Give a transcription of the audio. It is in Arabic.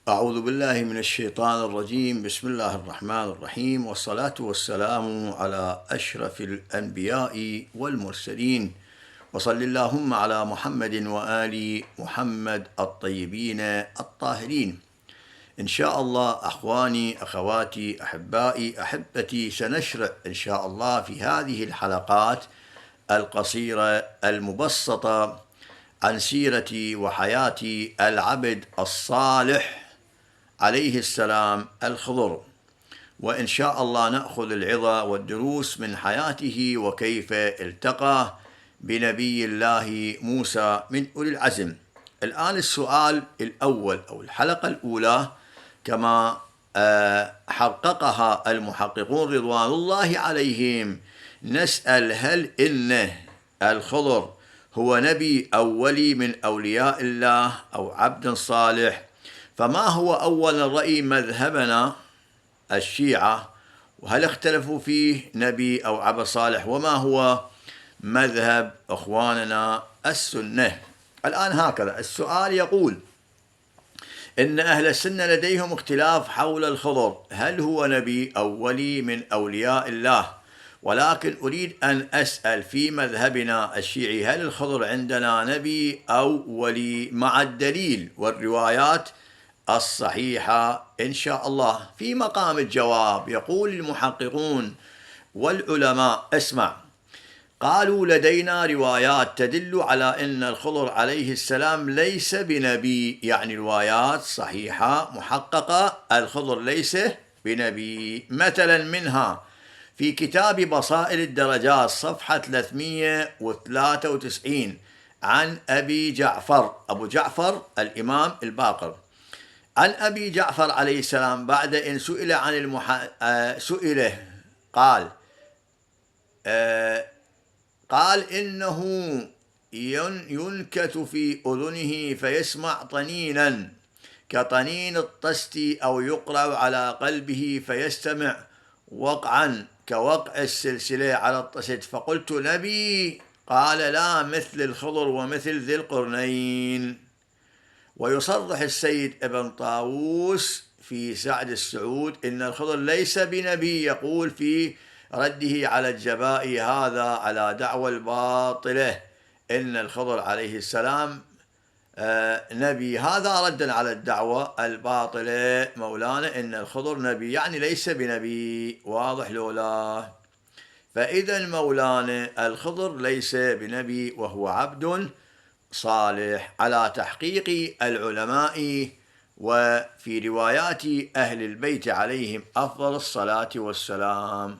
أعوذ بالله من الشيطان الرجيم. بسم الله الرحمن الرحيم، والصلاة والسلام على أشرف الأنبياء والمرسلين، وصل اللهم على محمد وآل محمد الطيبين الطاهرين. إن شاء الله أخواني أخواتي أحبائي أحبتي، سنشرع إن شاء الله في هذه الحلقات القصيرة المبسطة عن سيرة وحياة العبد الصالح عليه السلام الخضر، وإن شاء الله نأخذ العظة والدروس من حياته وكيف التقى بنبي الله موسى من أولي العزم. الآن السؤال الأول أو الحلقة الأولى كما حققها المحققون رضوان الله عليهم، نسأل: هل إن الخضر هو نبي أو ولي من أولياء الله أو عبد صالح؟ فما هو أول رأي مذهبنا الشيعة، وهل اختلفوا فيه نبي أو عبد صالح؟ وما هو مذهب أخواننا السنة؟ الآن هكذا السؤال يقول: إن أهل السنة لديهم اختلاف حول الخضر، هل هو نبي أو ولي من أولياء الله؟ ولكن أريد أن أسأل في مذهبنا الشيعي: هل الخضر عندنا نبي أو ولي، مع الدليل والروايات الصحيحة إن شاء الله؟ في مقام الجواب يقول المحققون والعلماء: اسمع، قالوا: لدينا روايات تدل على أن الخضر عليه السلام ليس بنبي، يعني روايات صحيحة محققة الخضر ليس بنبي. مثلا منها في كتاب بصائر الدرجات صفحة 393 عن أبي جعفر، أبو جعفر الإمام الباقر، عن أبي جعفر عليه السلام بعد أن سئل عن سئله قال إنه ينكت في أذنه فيسمع طنينا كطنين الطست، أو يقرأ على قلبه فيستمع وقعا كوقع السلسلة على الطست. فقلت: نبي؟ قال: لا، مثل الخضر ومثل ذي القرنين. ويصرح السيد ابن طاووس في سعد السعود إن الخضر ليس بنبي، يقول في رده على الجبائي: هذا على دعوى الباطلة إن الخضر عليه السلام نبي. هذا ردا على الدعوة الباطلة مولانا إن الخضر نبي، يعني ليس بنبي. واضح لولا؟ فإذا مولانا الخضر ليس بنبي وهو عبد صالح على تحقيق العلماء وفي روايات أهل البيت عليهم أفضل الصلاة والسلام.